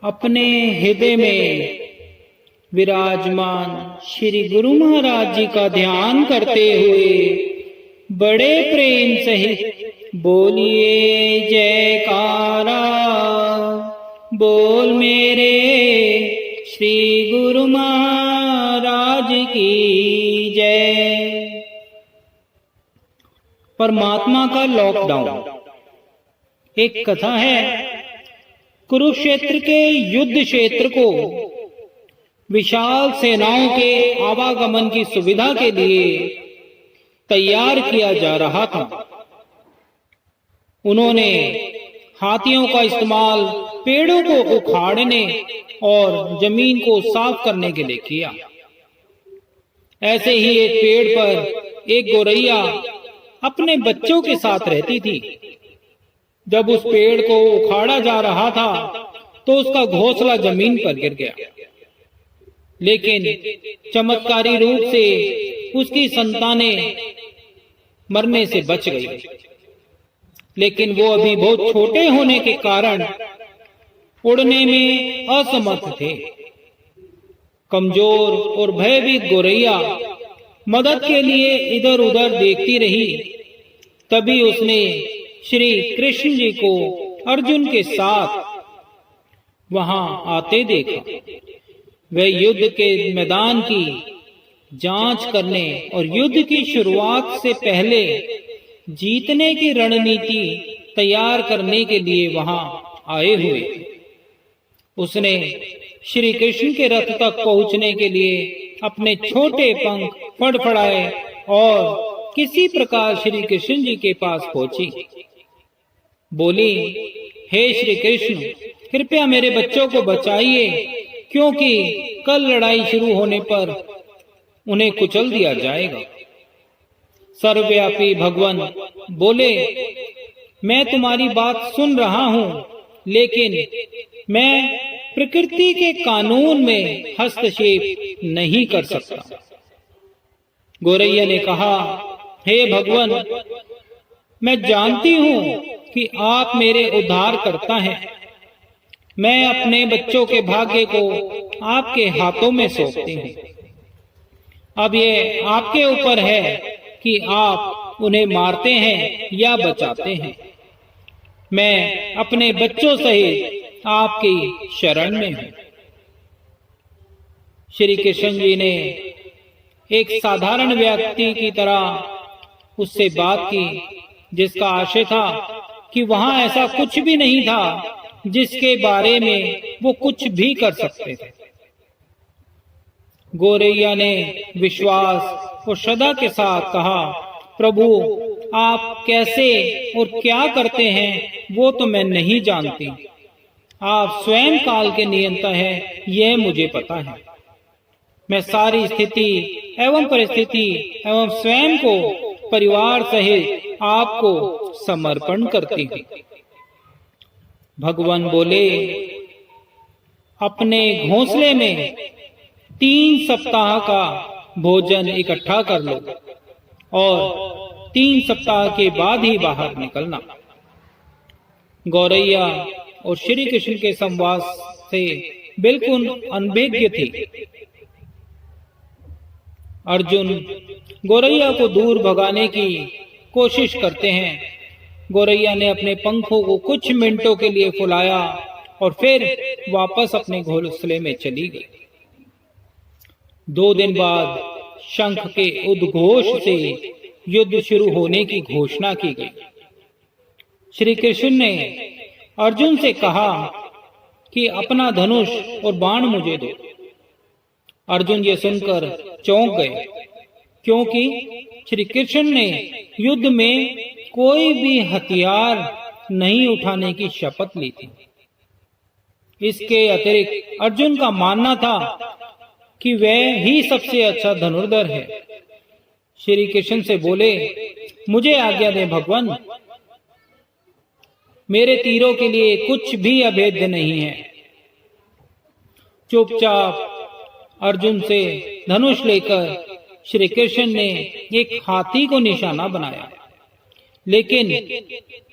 अपने हृदय में विराजमान श्री गुरु महाराज जी का ध्यान करते हुए बड़े प्रेम सहित बोलिए जयकारा। बोल मेरे श्री गुरु महाराज की जय। परमात्मा का लॉकडाउन। एक कथा है, कुरुक्षेत्र के युद्ध क्षेत्र को विशाल सेनाओं के आवागमन की सुविधा के लिए तैयार किया जा रहा था। उन्होंने हाथियों का इस्तेमाल पेड़ों को उखाड़ने और जमीन को साफ करने के लिए किया। ऐसे ही एक पेड़ पर एक गौरैया अपने बच्चों के साथ रहती थी। जब उस पेड़ को उखाड़ा जा रहा था तो उसका घोंसला जमीन पर गिर गया, लेकिन चमत्कारी रूप से उसकी संतानें मरने से बच गई। लेकिन वो अभी बहुत छोटे होने के कारण उड़ने में असमर्थ थे। कमजोर और भयभीत गौरैया मदद के लिए इधर उधर देखती रही। तभी उसने श्री कृष्ण जी को अर्जुन के साथ वहां आते देखा। वे युद्ध के मैदान की जांच करने और युद्ध की शुरुआत से पहले जीतने की रणनीति तैयार करने के लिए वहां आए हुए। उसने श्री कृष्ण के रथ तक पहुंचने के लिए अपने छोटे पंख फड़फड़ाए और किसी प्रकार श्री कृष्ण जी के पास पहुंची। बोली, हे श्री कृष्ण, कृपया मेरे बच्चों को बचाइए, क्योंकि कल लड़ाई शुरू होने पर उन्हें कुचल दिया जाएगा। सर्वव्यापी भगवान बोले, मैं तुम्हारी बात सुन रहा हूं, लेकिन मैं प्रकृति के कानून में हस्तक्षेप नहीं कर सकता। गौरैया ने कहा, हे भगवान, मैं जानती हूं कि आप मेरे उद्धार करता हैं। मैं अपने बच्चों के भाग्य को आपके हाथों में सौंपती हूं। अब ये आपके ऊपर है कि आप उन्हें मारते हैं या बचाते हैं। मैं अपने बच्चों सहित आपकी शरण में हूं। श्री कृष्ण जी ने एक साधारण व्यक्ति की तरह उससे बात की, जिसका आशय था कि वहां ऐसा कुछ भी नहीं था जिसके बारे में वो कुछ भी कर सकते थे। गौरैया ने विश्वास और श्रद्धा के साथ कहा, प्रभु, आप कैसे और क्या करते हैं वो तो मैं नहीं जानती। आप स्वयं काल के नियंता हैं, यह मुझे पता है। मैं सारी स्थिति एवं परिस्थिति एवं स्वयं को परिवार सहित आपको समर्पण करती हूँ। भगवान बोले, अपने घोंसले में 3 सप्ताह का भोजन इकट्ठा कर लो और 3 सप्ताह के बाद ही बाहर निकलना। गौरैया और श्री कृष्ण के संवाद से बिल्कुल अनभिज्ञ थी। अर्जुन गौरैया को दूर भगाने की कोशिश करते हैं। गौरैया ने अपने पंखों को कुछ मिनटों के लिए फुलाया और फिर वापस अपने घोंसले में चली गई। 2 दिन बाद शंख के उद्घोष से युद्ध शुरू होने की घोषणा की गई। श्री कृष्ण ने अर्जुन से कहा कि अपना धनुष और बाण मुझे दो। अर्जुन ये सुनकर चौंक गए, क्योंकि श्री कृष्ण ने युद्ध में कोई भी हथियार नहीं उठाने की शपथ ली थी। इसके अतिरिक्त अर्जुन का मानना था कि वह ही सबसे अच्छा धनुर्धर है। श्री कृष्ण से बोले, मुझे आज्ञा दें भगवान, मेरे तीरों के लिए कुछ भी अभेद्य नहीं है। चुपचाप अर्जुन से धनुष लेकर श्री कृष्ण ने एक हाथी को निशाना बनाया, लेकिन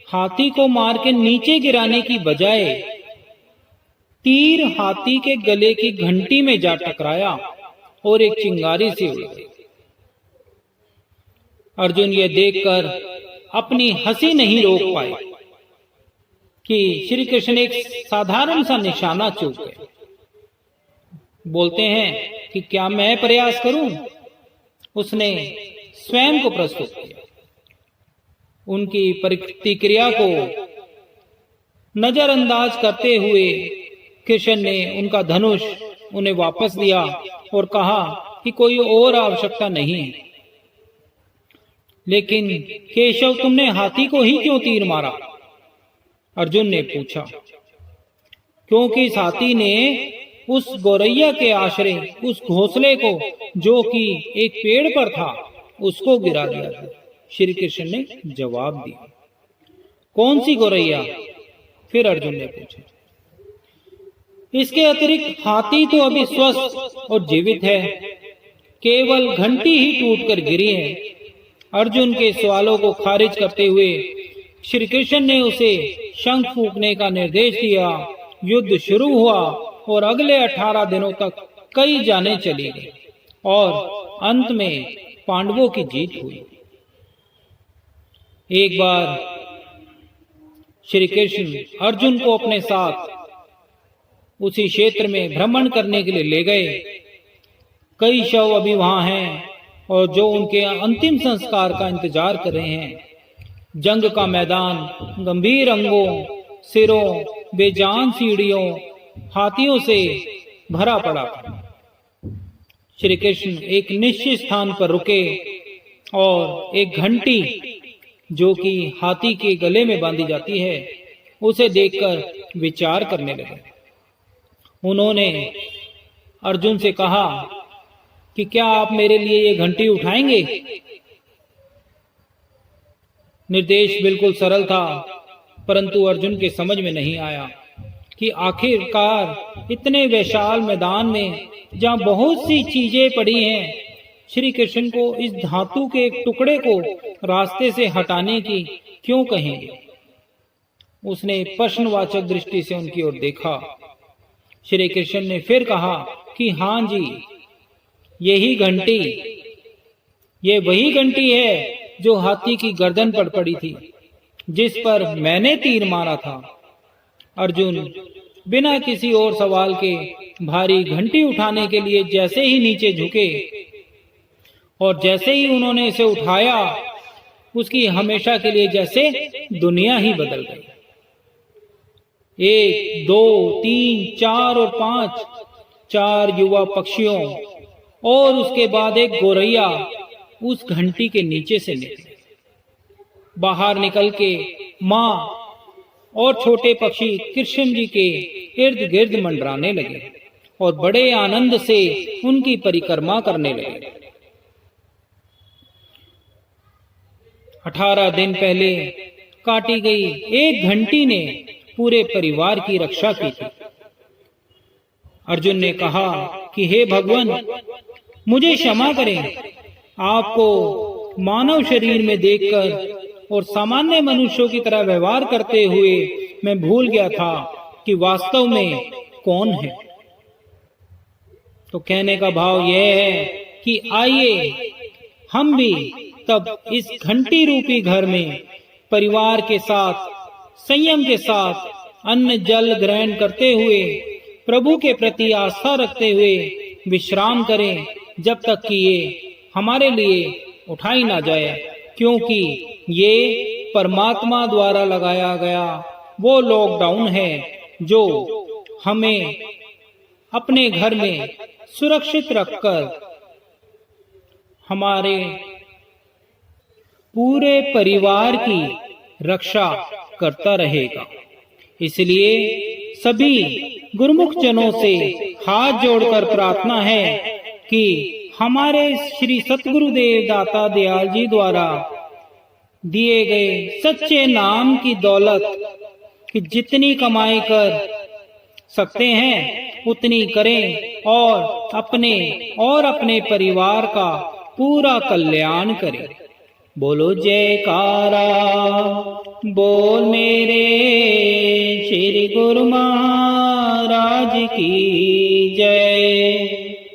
हाथी को मार के नीचे गिराने की बजाय तीर हाथी के गले की घंटी में जा टकराया और एक चिंगारी से उड़ गई। अर्जुन ये देखकर अपनी हंसी नहीं रोक पाए कि श्री कृष्ण एक साधारण सा निशाना चूक गए। बोलते हैं कि क्या मैं प्रयास करूं? उसने स्वयं को प्रस्तुत किया। उनकी प्रतिक्रिया को नजरअंदाज करते हुए कृष्ण ने उनका धनुष उन्हें वापस दिया और कहा कि कोई और आवश्यकता नहीं है। लेकिन केशव, तुमने हाथी को ही क्यों तीर मारा? अर्जुन ने पूछा। क्योंकि इस हाथी ने उस गौरैया के आश्रय उस घोंसले को, जो कि एक पेड़ पर था, उसको गिरा दिया था। श्री कृष्ण ने जवाब दिया। कौन सी गौरैया? फिर अर्जुन ने पूछा। इसके अतिरिक्त हाथी तो अभी स्वस्थ और जीवित है, केवल घंटी ही टूटकर गिरी है। अर्जुन के सवालों को खारिज करते हुए श्री कृष्ण ने उसे शंख फूंकने का निर्देश दिया। युद्ध शुरू हुआ और अगले 18 दिनों तक कई जानें चली गई और अंत में पांडवों की जीत हुई। एक बार श्री कृष्ण अर्जुन को अपने साथ उसी क्षेत्र में भ्रमण करने के लिए ले गए। कई शव अभी वहां हैं और जो उनके अंतिम संस्कार का इंतजार कर रहे हैं। जंग का मैदान गंभीर अंगों, सिरों, बेजान सीढ़ियों, हाथियों से भरा पड़ा था। श्री कृष्ण एक निश्चित स्थान पर रुके और एक घंटी, जो कि हाथी के गले में बांधी जाती है, उसे देखकर विचार करने लगे। उन्होंने अर्जुन से कहा कि क्या आप मेरे लिए ये घंटी उठाएंगे? निर्देश बिल्कुल सरल था, परंतु अर्जुन के समझ में नहीं आया कि आखिरकार इतने विशाल मैदान में, जहां बहुत सी चीजें पड़ी हैं, श्री कृष्ण को इस धातु के एक टुकड़े को रास्ते से हटाने की क्यों कहेंगे? उसने प्रश्नवाचक दृष्टि से उनकी ओर देखा। श्री कृष्ण ने फिर कहा कि हाँ जी, यही घंटी, ये वही घंटी है जो हाथी की गर्दन पर पड़ी थी, जिस पर मैंने तीर मारा था। अर्जुन बिना किसी और सवाल के भारी घंटी उठाने के लिए जैसे ही नीचे झुके और जैसे ही उन्होंने इसे उठाया, उसकी हमेशा के लिए जैसे दुनिया ही बदल गई। 1, 2, 3, 4 और 5 4 युवा पक्षियों और उसके बाद एक गौरैया उस घंटी के नीचे से निकले। बाहर निकल के मां और छोटे पक्षी कृष्ण जी के इर्द गिर्द मंडराने लगे और बड़े आनंद से उनकी परिक्रमा करने लगे। 18 दिन पहले काटी गई एक घंटी ने पूरे परिवार की रक्षा की थी। अर्जुन ने कहा कि हे भगवान, मुझे क्षमा करें। आपको मानव शरीर में देखकर और सामान्य मनुष्यों की तरह व्यवहार करते हुए मैं भूल गया था कि वास्तव में कौन है। तो कहने का भाव यह है कि आइए हम भी तब इस घंटी रूपी घर में परिवार के साथ, संयम के साथ अन्न जल ग्रहण करते हुए, प्रभु के प्रति आस्था रखते हुए विश्राम करें, जब तक कि ये हमारे लिए उठाई ना जाए, क्योंकि ये परमात्मा द्वारा लगाया गया वो लॉकडाउन है जो हमें अपने घर में सुरक्षित रखकर हमारे पूरे परिवार की रक्षा करता रहेगा। इसलिए सभी गुरुमुख जनों से हाथ जोड़कर प्रार्थना है कि हमारे श्री सतगुरुदेव दाता दयाल जी द्वारा दिए गए सच्चे नाम की दौलत कि जितनी कमाई कर सकते हैं उतनी करें और अपने परिवार का पूरा कल्याण करें। बोलो जयकारा, बोल मेरे श्री गुरु महाराज महाराज की जय।